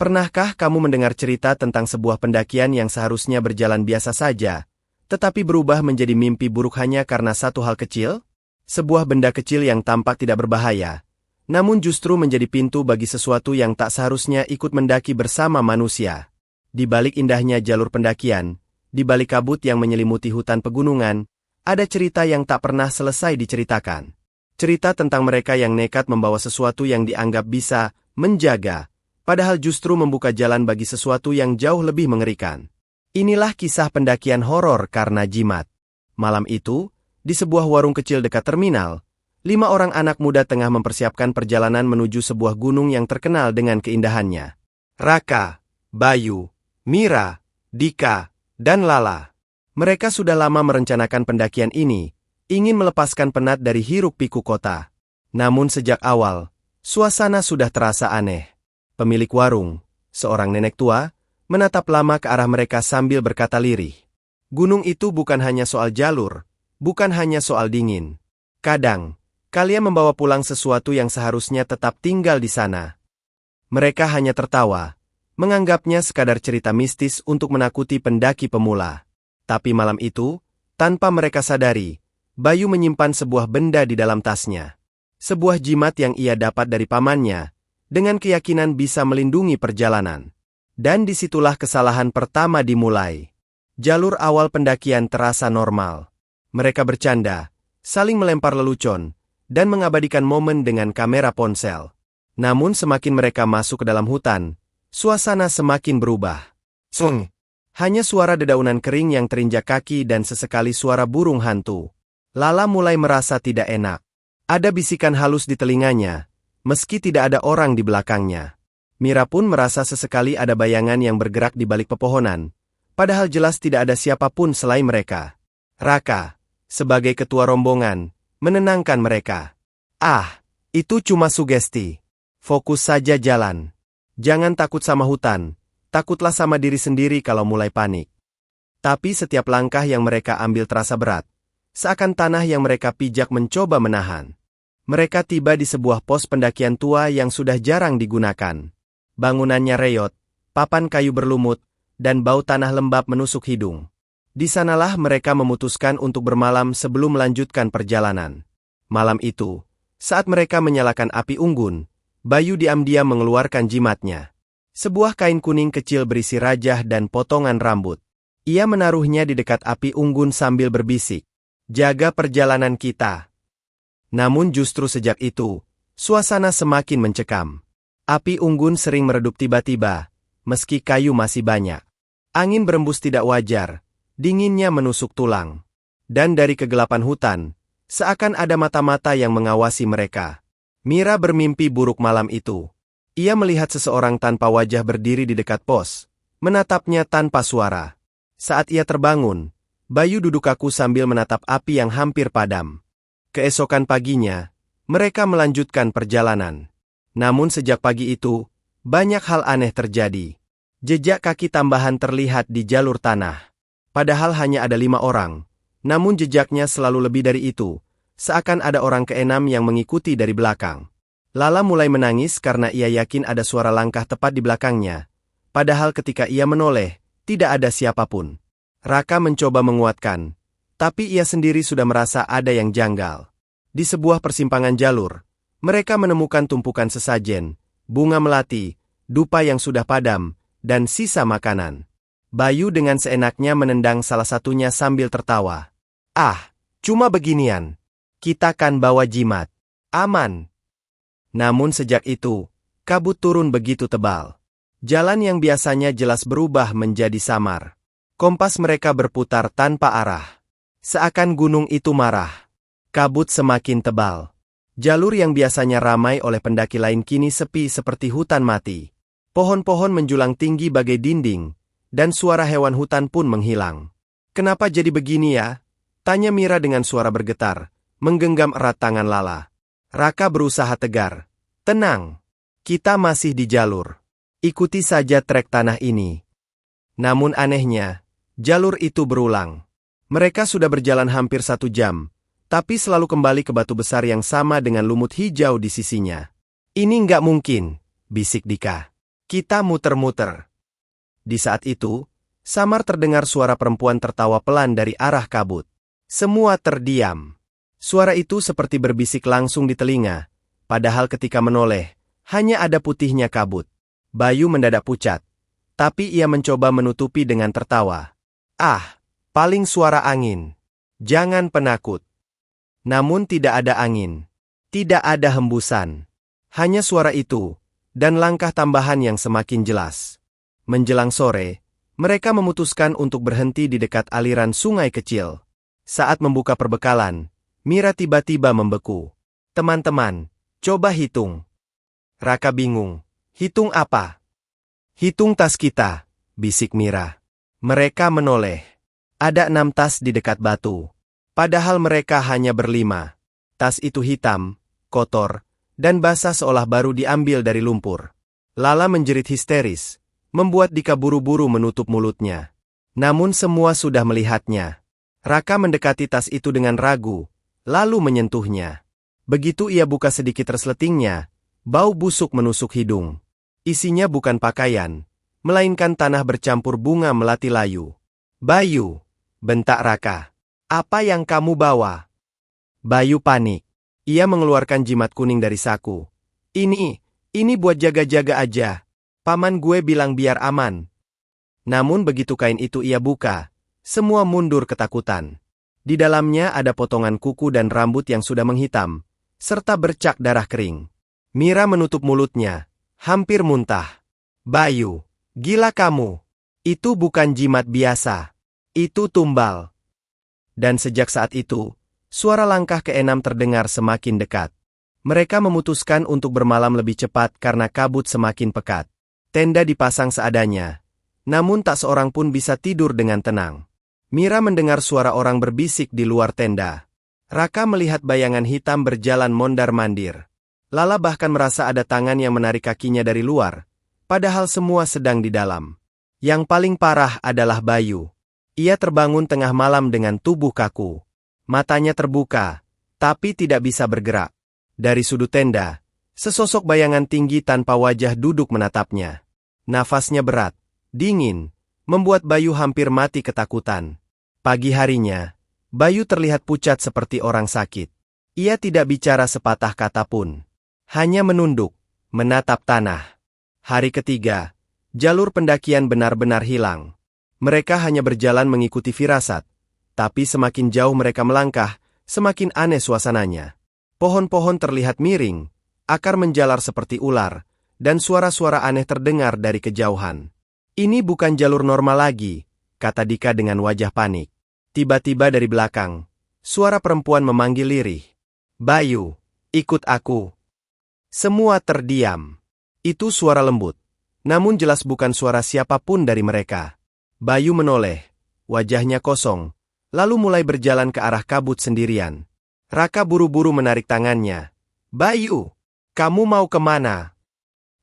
Pernahkah kamu mendengar cerita tentang sebuah pendakian yang seharusnya berjalan biasa saja, tetapi berubah menjadi mimpi buruk hanya karena satu hal kecil? Sebuah benda kecil yang tampak tidak berbahaya, namun justru menjadi pintu bagi sesuatu yang tak seharusnya ikut mendaki bersama manusia. Di balik indahnya jalur pendakian, di balik kabut yang menyelimuti hutan pegunungan, ada cerita yang tak pernah selesai diceritakan. Cerita tentang mereka yang nekat membawa sesuatu yang dianggap bisa menjaga, padahal justru membuka jalan bagi sesuatu yang jauh lebih mengerikan. Inilah kisah pendakian horor karena jimat. Malam itu, di sebuah warung kecil dekat terminal, 5 orang anak muda tengah mempersiapkan perjalanan menuju sebuah gunung yang terkenal dengan keindahannya. Raka, Bayu, Mira, Dika, dan Lala. Mereka sudah lama merencanakan pendakian ini, ingin melepaskan penat dari hiruk-pikuk kota. Namun sejak awal, suasana sudah terasa aneh. Pemilik warung, seorang nenek tua, menatap lama ke arah mereka sambil berkata lirih. Gunung itu bukan hanya soal jalur, bukan hanya soal dingin. Kadang, kalian membawa pulang sesuatu yang seharusnya tetap tinggal di sana. Mereka hanya tertawa, menganggapnya sekadar cerita mistis untuk menakuti pendaki pemula. Tapi malam itu, tanpa mereka sadari, Bayu menyimpan sebuah benda di dalam tasnya. Sebuah jimat yang ia dapat dari pamannya, dengan keyakinan bisa melindungi perjalanan. Dan disitulah kesalahan pertama dimulai. Jalur awal pendakian terasa normal. Mereka bercanda, saling melempar lelucon, dan mengabadikan momen dengan kamera ponsel. Namun semakin mereka masuk ke dalam hutan, suasana semakin berubah. Sung! Hanya suara dedaunan kering yang terinjak kaki dan sesekali suara burung hantu. Lala mulai merasa tidak enak. Ada bisikan halus di telinganya, meski tidak ada orang di belakangnya. Mira pun merasa sesekali ada bayangan yang bergerak di balik pepohonan, padahal jelas tidak ada siapapun selain mereka. Raka, sebagai ketua rombongan, menenangkan mereka. Ah, itu cuma sugesti. Fokus saja jalan. Jangan takut sama hutan, takutlah sama diri sendiri kalau mulai panik. Tapi setiap langkah yang mereka ambil terasa berat, seakan tanah yang mereka pijak mencoba menahan. Mereka tiba di sebuah pos pendakian tua yang sudah jarang digunakan. Bangunannya reyot, papan kayu berlumut, dan bau tanah lembab menusuk hidung. Di sanalah mereka memutuskan untuk bermalam sebelum melanjutkan perjalanan. Malam itu, saat mereka menyalakan api unggun, Bayu diam-diam mengeluarkan jimatnya. Sebuah kain kuning kecil berisi rajah dan potongan rambut. Ia menaruhnya di dekat api unggun sambil berbisik, "Jaga perjalanan kita." Namun justru sejak itu, suasana semakin mencekam. Api unggun sering meredup tiba-tiba, meski kayu masih banyak. Angin berembus tidak wajar, dinginnya menusuk tulang. Dan dari kegelapan hutan, seakan ada mata-mata yang mengawasi mereka. Mira bermimpi buruk malam itu. Ia melihat seseorang tanpa wajah berdiri di dekat pos, menatapnya tanpa suara. Saat ia terbangun, Bayu duduk kaku sambil menatap api yang hampir padam. Keesokan paginya, mereka melanjutkan perjalanan. Namun sejak pagi itu, banyak hal aneh terjadi. Jejak kaki tambahan terlihat di jalur tanah. Padahal hanya ada 5 orang, namun jejaknya selalu lebih dari itu, seakan ada orang keenam yang mengikuti dari belakang. Lala mulai menangis karena ia yakin ada suara langkah tepat di belakangnya. Padahal ketika ia menoleh, tidak ada siapapun. Raka mencoba menguatkan, tapi ia sendiri sudah merasa ada yang janggal. Di sebuah persimpangan jalur, mereka menemukan tumpukan sesajen, bunga melati, dupa yang sudah padam, dan sisa makanan. Bayu dengan seenaknya menendang salah satunya sambil tertawa. "Ah, cuma beginian. Kita kan bawa jimat. Aman." Namun sejak itu, kabut turun begitu tebal. Jalan yang biasanya jelas berubah menjadi samar. Kompas mereka berputar tanpa arah. Seakan gunung itu marah. Kabut semakin tebal. Jalur yang biasanya ramai oleh pendaki lain kini sepi seperti hutan mati. Pohon-pohon menjulang tinggi bagai dinding, dan suara hewan hutan pun menghilang. "Kenapa jadi begini ya?" tanya Mira dengan suara bergetar, menggenggam erat tangan Lala. Raka berusaha tegar. "Tenang, kita masih di jalur. Ikuti saja trek tanah ini." Namun anehnya, jalur itu berulang. Mereka sudah berjalan hampir 1 jam, tapi selalu kembali ke batu besar yang sama dengan lumut hijau di sisinya. "Ini nggak mungkin," bisik Dika. Kita muter-muter. Di saat itu, samar terdengar suara perempuan tertawa pelan dari arah kabut. Semua terdiam. Suara itu seperti berbisik langsung di telinga, padahal ketika menoleh, hanya ada putihnya kabut. Bayu mendadak pucat, tapi ia mencoba menutupi dengan tertawa. Ah, paling suara angin. Jangan penakut. Namun tidak ada angin. Tidak ada hembusan. Hanya suara itu, dan langkah tambahan yang semakin jelas. Menjelang sore, mereka memutuskan untuk berhenti di dekat aliran sungai kecil. Saat membuka perbekalan, Mira tiba-tiba membeku. Teman-teman, coba hitung. Raka bingung. Hitung apa? Hitung tas kita, bisik Mira. Mereka menoleh. Ada 6 tas di dekat batu. Padahal mereka hanya berlima. Tas itu hitam, kotor, dan basah seolah baru diambil dari lumpur. Lala menjerit histeris, membuat Dika buru-buru menutup mulutnya. Namun semua sudah melihatnya. Raka mendekati tas itu dengan ragu, lalu menyentuhnya. Begitu ia buka sedikit resletingnya, bau busuk menusuk hidung. Isinya bukan pakaian, melainkan tanah bercampur bunga melati layu. Bayu, bentak Raka. Apa yang kamu bawa? Bayu panik. Ia mengeluarkan jimat kuning dari saku. Ini buat jaga-jaga aja. Paman gue bilang biar aman. Namun begitu kain itu ia buka, semua mundur ketakutan. Di dalamnya ada potongan kuku dan rambut yang sudah menghitam, serta bercak darah kering. Mira menutup mulutnya, hampir muntah. Bayu, gila kamu. Itu bukan jimat biasa. Itu tumbal. Dan sejak saat itu, suara langkah ke-6 terdengar semakin dekat. Mereka memutuskan untuk bermalam lebih cepat karena kabut semakin pekat. Tenda dipasang seadanya, namun tak seorang pun bisa tidur dengan tenang. Mira mendengar suara orang berbisik di luar tenda. Raka melihat bayangan hitam berjalan mondar-mandir. Lala bahkan merasa ada tangan yang menarik kakinya dari luar, padahal semua sedang di dalam. Yang paling parah adalah Bayu. Ia terbangun tengah malam dengan tubuh kaku. Matanya terbuka, tapi tidak bisa bergerak. Dari sudut tenda, sesosok bayangan tinggi tanpa wajah duduk menatapnya. Nafasnya berat, dingin, membuat Bayu hampir mati ketakutan. Pagi harinya, Bayu terlihat pucat seperti orang sakit. Ia tidak bicara sepatah kata pun. Hanya menunduk, menatap tanah. Hari ketiga, jalur pendakian benar-benar hilang. Mereka hanya berjalan mengikuti firasat. Tapi semakin jauh mereka melangkah, semakin aneh suasananya. Pohon-pohon terlihat miring, akar menjalar seperti ular, dan suara-suara aneh terdengar dari kejauhan. Ini bukan jalur normal lagi, kata Dika dengan wajah panik. Tiba-tiba dari belakang, suara perempuan memanggil lirih. Bayu, ikut aku. Semua terdiam. Itu suara lembut, namun jelas bukan suara siapapun dari mereka. Bayu menoleh, wajahnya kosong, lalu mulai berjalan ke arah kabut sendirian. Raka buru-buru menarik tangannya. Bayu, kamu mau kemana?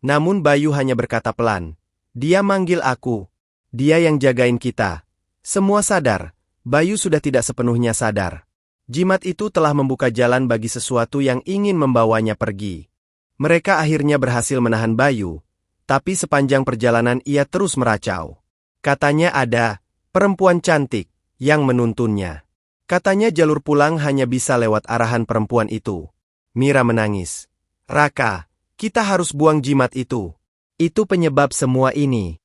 Namun Bayu hanya berkata pelan. Dia manggil aku. Dia yang jagain kita. Semua sadar, Bayu sudah tidak sepenuhnya sadar. Jimat itu telah membuka jalan bagi sesuatu yang ingin membawanya pergi. Mereka akhirnya berhasil menahan Bayu, tapi sepanjang perjalanan ia terus meracau. Katanya ada perempuan cantik yang menuntunnya. Katanya jalur pulang hanya bisa lewat arahan perempuan itu. Mira menangis. Raka, kita harus buang jimat itu. Itu penyebab semua ini.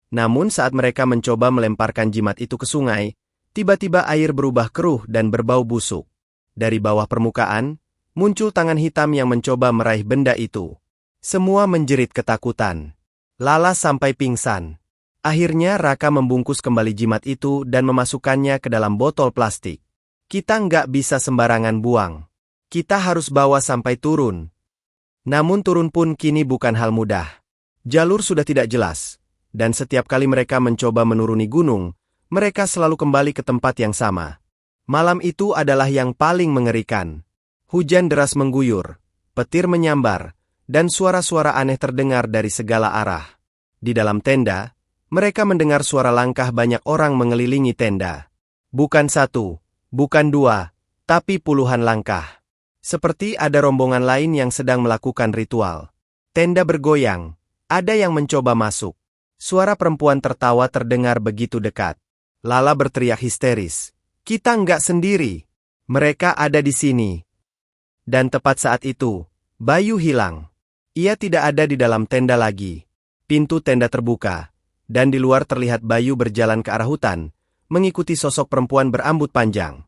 Namun saat mereka mencoba melemparkan jimat itu ke sungai, tiba-tiba air berubah keruh dan berbau busuk. Dari bawah permukaan, muncul tangan hitam yang mencoba meraih benda itu. Semua menjerit ketakutan. Lala sampai pingsan. Akhirnya Raka membungkus kembali jimat itu dan memasukkannya ke dalam botol plastik. Kita nggak bisa sembarangan buang. Kita harus bawa sampai turun. Namun turun pun kini bukan hal mudah. Jalur sudah tidak jelas, dan setiap kali mereka mencoba menuruni gunung, mereka selalu kembali ke tempat yang sama. Malam itu adalah yang paling mengerikan. Hujan deras mengguyur, petir menyambar, dan suara-suara aneh terdengar dari segala arah. Di dalam tenda, mereka mendengar suara langkah banyak orang mengelilingi tenda. Bukan satu, bukan dua, tapi puluhan langkah. Seperti ada rombongan lain yang sedang melakukan ritual. Tenda bergoyang, Ada yang mencoba masuk. Suara perempuan tertawa terdengar begitu dekat. Lala berteriak histeris. Kita nggak sendiri. Mereka ada di sini. Dan tepat saat itu, Bayu hilang. Ia tidak ada di dalam tenda lagi. Pintu tenda terbuka, dan di luar terlihat Bayu berjalan ke arah hutan, mengikuti sosok perempuan berambut panjang.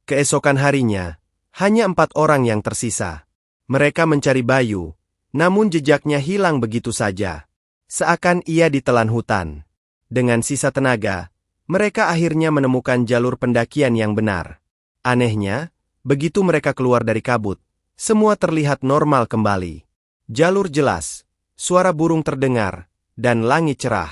Keesokan harinya, hanya 4 orang yang tersisa. Mereka mencari Bayu, namun jejaknya hilang begitu saja. Seakan ia ditelan hutan. Dengan sisa tenaga, mereka akhirnya menemukan jalur pendakian yang benar. Anehnya, begitu mereka keluar dari kabut, semua terlihat normal kembali. Jalur jelas, suara burung terdengar, dan langit cerah.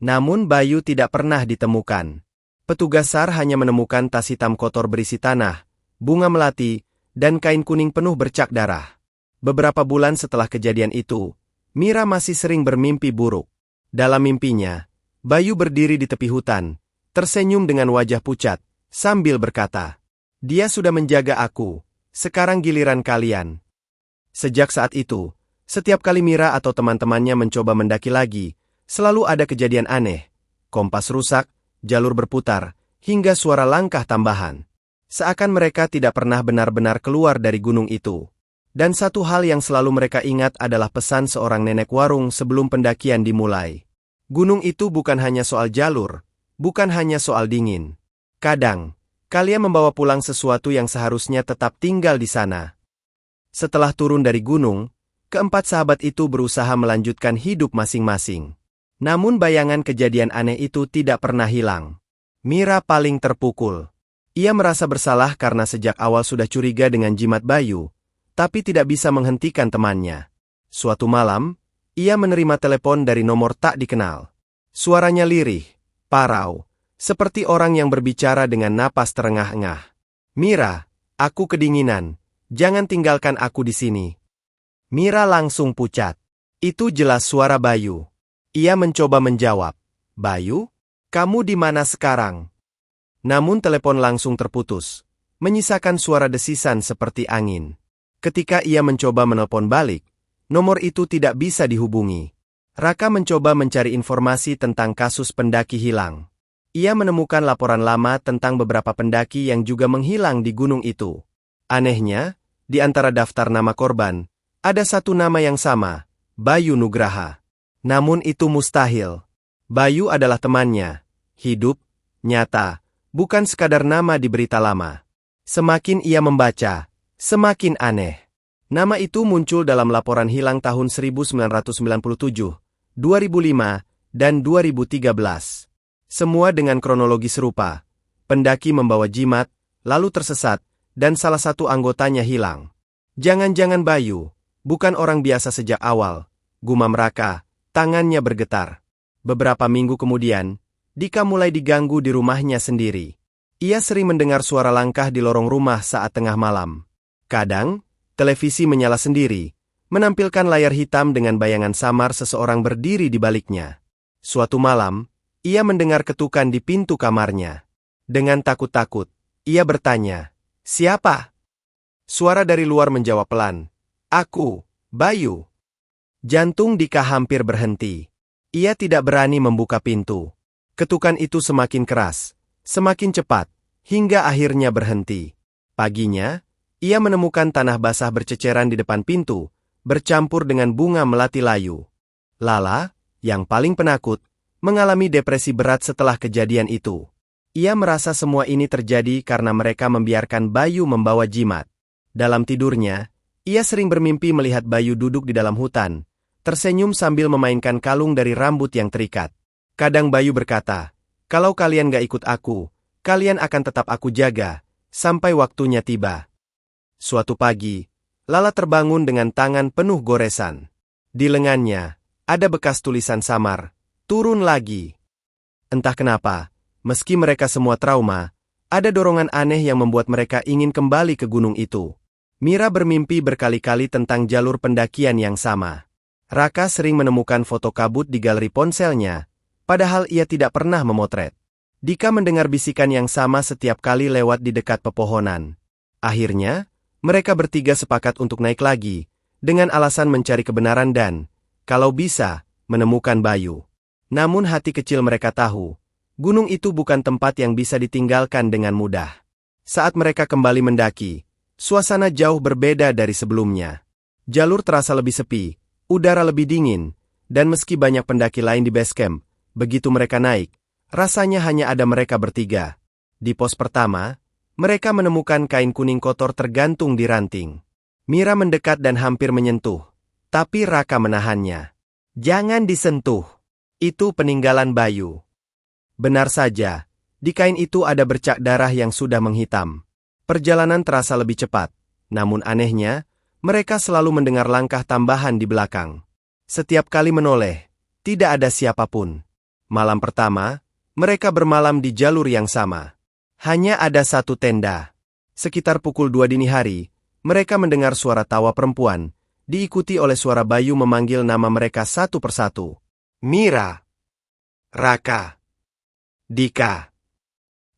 Namun Bayu tidak pernah ditemukan. Petugas SAR hanya menemukan tas hitam kotor berisi tanah, bunga melati, dan kain kuning penuh bercak darah. Beberapa bulan setelah kejadian itu, Mira masih sering bermimpi buruk. Dalam mimpinya, Bayu berdiri di tepi hutan, tersenyum dengan wajah pucat, sambil berkata, "Dia sudah menjaga aku, sekarang giliran kalian." Sejak saat itu, setiap kali Mira atau teman-temannya mencoba mendaki lagi, selalu ada kejadian aneh. Kompas rusak, jalur berputar, hingga suara langkah tambahan. Seakan mereka tidak pernah benar-benar keluar dari gunung itu. Dan satu hal yang selalu mereka ingat adalah pesan seorang nenek warung sebelum pendakian dimulai. Gunung itu bukan hanya soal jalur, bukan hanya soal dingin. Kadang, kalian membawa pulang sesuatu yang seharusnya tetap tinggal di sana. Setelah turun dari gunung, keempat sahabat itu berusaha melanjutkan hidup masing-masing. Namun bayangan kejadian aneh itu tidak pernah hilang. Mira paling terpukul. Ia merasa bersalah karena sejak awal sudah curiga dengan jimat Bayu, tapi tidak bisa menghentikan temannya. Suatu malam, ia menerima telepon dari nomor tak dikenal. Suaranya lirih, parau, seperti orang yang berbicara dengan napas terengah-engah. "Mira, aku kedinginan, jangan tinggalkan aku di sini." Mira langsung pucat. Itu jelas suara Bayu. Ia mencoba menjawab, "Bayu, kamu di mana sekarang?" Namun telepon langsung terputus, menyisakan suara desisan seperti angin. Ketika ia mencoba menelpon balik, nomor itu tidak bisa dihubungi. Raka mencoba mencari informasi tentang kasus pendaki hilang. Ia menemukan laporan lama tentang beberapa pendaki yang juga menghilang di gunung itu. Anehnya, di antara daftar nama korban, ada satu nama yang sama, Bayu Nugraha. Namun itu mustahil. Bayu adalah temannya, hidup, nyata, bukan sekadar nama di berita lama. Semakin ia membaca, semakin aneh. Nama itu muncul dalam laporan hilang tahun 1997, 2005, dan 2013. Semua dengan kronologi serupa. Pendaki membawa jimat, lalu tersesat, dan salah satu anggotanya hilang. Jangan-jangan Bayu, bukan orang biasa sejak awal, gumam Raka, tangannya bergetar. Beberapa minggu kemudian, Dika mulai diganggu di rumahnya sendiri. Ia sering mendengar suara langkah di lorong rumah saat tengah malam. Kadang, televisi menyala sendiri, menampilkan layar hitam dengan bayangan samar seseorang berdiri di baliknya. Suatu malam, ia mendengar ketukan di pintu kamarnya. Dengan takut-takut, ia bertanya, "Siapa?" Suara dari luar menjawab pelan, "Aku, Bayu." Jantung Dika hampir berhenti. Ia tidak berani membuka pintu. Ketukan itu semakin keras, semakin cepat, hingga akhirnya berhenti. Paginya, ia menemukan tanah basah berceceran di depan pintu, bercampur dengan bunga melati layu. Lala, yang paling penakut, mengalami depresi berat setelah kejadian itu. Ia merasa semua ini terjadi karena mereka membiarkan Bayu membawa jimat. Dalam tidurnya, ia sering bermimpi melihat Bayu duduk di dalam hutan, tersenyum sambil memainkan kalung dari rambut yang terikat. Kadang Bayu berkata, "Kalau kalian gak ikut aku, kalian akan tetap aku jaga, sampai waktunya tiba." Suatu pagi, Lala terbangun dengan tangan penuh goresan. Di lengannya, ada bekas tulisan samar, "Turun lagi." Entah kenapa, meski mereka semua trauma, ada dorongan aneh yang membuat mereka ingin kembali ke gunung itu. Mira bermimpi berkali-kali tentang jalur pendakian yang sama. Raka sering menemukan foto kabut di galeri ponselnya, padahal ia tidak pernah memotret. Dika mendengar bisikan yang sama setiap kali lewat di dekat pepohonan. Akhirnya, mereka bertiga sepakat untuk naik lagi, dengan alasan mencari kebenaran dan, kalau bisa, menemukan Bayu. Namun hati kecil mereka tahu, gunung itu bukan tempat yang bisa ditinggalkan dengan mudah. Saat mereka kembali mendaki, suasana jauh berbeda dari sebelumnya. Jalur terasa lebih sepi, udara lebih dingin, dan meski banyak pendaki lain di base camp, begitu mereka naik, rasanya hanya ada mereka bertiga. Di pos pertama, mereka menemukan kain kuning kotor tergantung di ranting. Mira mendekat dan hampir menyentuh, tapi Raka menahannya. Jangan disentuh. Itu peninggalan Bayu. Benar saja, di kain itu ada bercak darah yang sudah menghitam. Perjalanan terasa lebih cepat, namun anehnya, mereka selalu mendengar langkah tambahan di belakang. Setiap kali menoleh, tidak ada siapapun. Malam pertama, mereka bermalam di jalur yang sama. Hanya ada satu tenda. Sekitar pukul 2 dini hari, mereka mendengar suara tawa perempuan, diikuti oleh suara Bayu memanggil nama mereka satu persatu. Mira, Raka, Dika.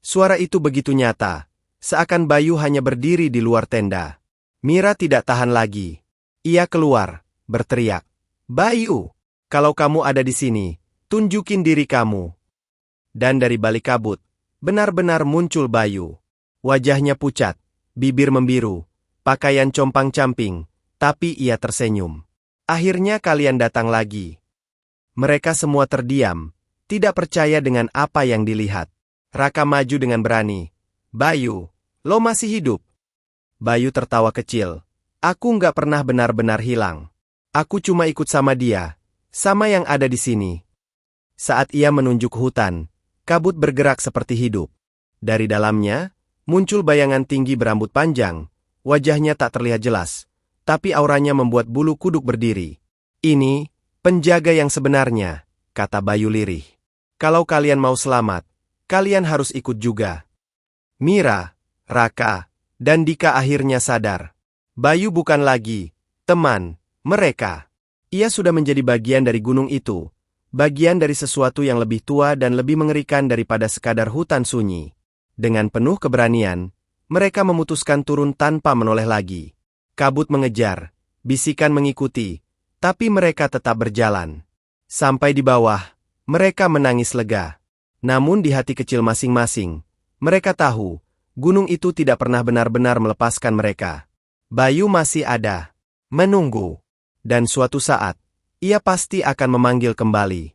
Suara itu begitu nyata, seakan Bayu hanya berdiri di luar tenda. Mira tidak tahan lagi. Ia keluar, berteriak. Bayu, kalau kamu ada di sini, tunjukin diri kamu. Dan dari balik kabut, benar-benar muncul Bayu. Wajahnya pucat, bibir membiru, pakaian compang-camping, tapi ia tersenyum. Akhirnya kalian datang lagi. Mereka semua terdiam, tidak percaya dengan apa yang dilihat. Raka maju dengan berani. Bayu, lo masih hidup? Bayu tertawa kecil. Aku nggak pernah benar-benar hilang. Aku cuma ikut sama dia, sama yang ada di sini. Saat ia menunjuk hutan, kabut bergerak seperti hidup. Dari dalamnya, muncul bayangan tinggi berambut panjang. Wajahnya tak terlihat jelas, tapi auranya membuat bulu kuduk berdiri. Ini penjaga yang sebenarnya, kata Bayu lirih. Kalau kalian mau selamat, kalian harus ikut juga. Mira, Raka, dan Dika akhirnya sadar. Bayu bukan lagi teman mereka. Ia sudah menjadi bagian dari gunung itu, bagian dari sesuatu yang lebih tua dan lebih mengerikan daripada sekadar hutan sunyi. Dengan penuh keberanian, mereka memutuskan turun tanpa menoleh lagi. Kabut mengejar, bisikan mengikuti, tapi mereka tetap berjalan. Sampai di bawah, mereka menangis lega. Namun di hati kecil masing-masing, mereka tahu, gunung itu tidak pernah benar-benar melepaskan mereka. Bayu masih ada, menunggu, dan suatu saat, ia pasti akan memanggil kembali.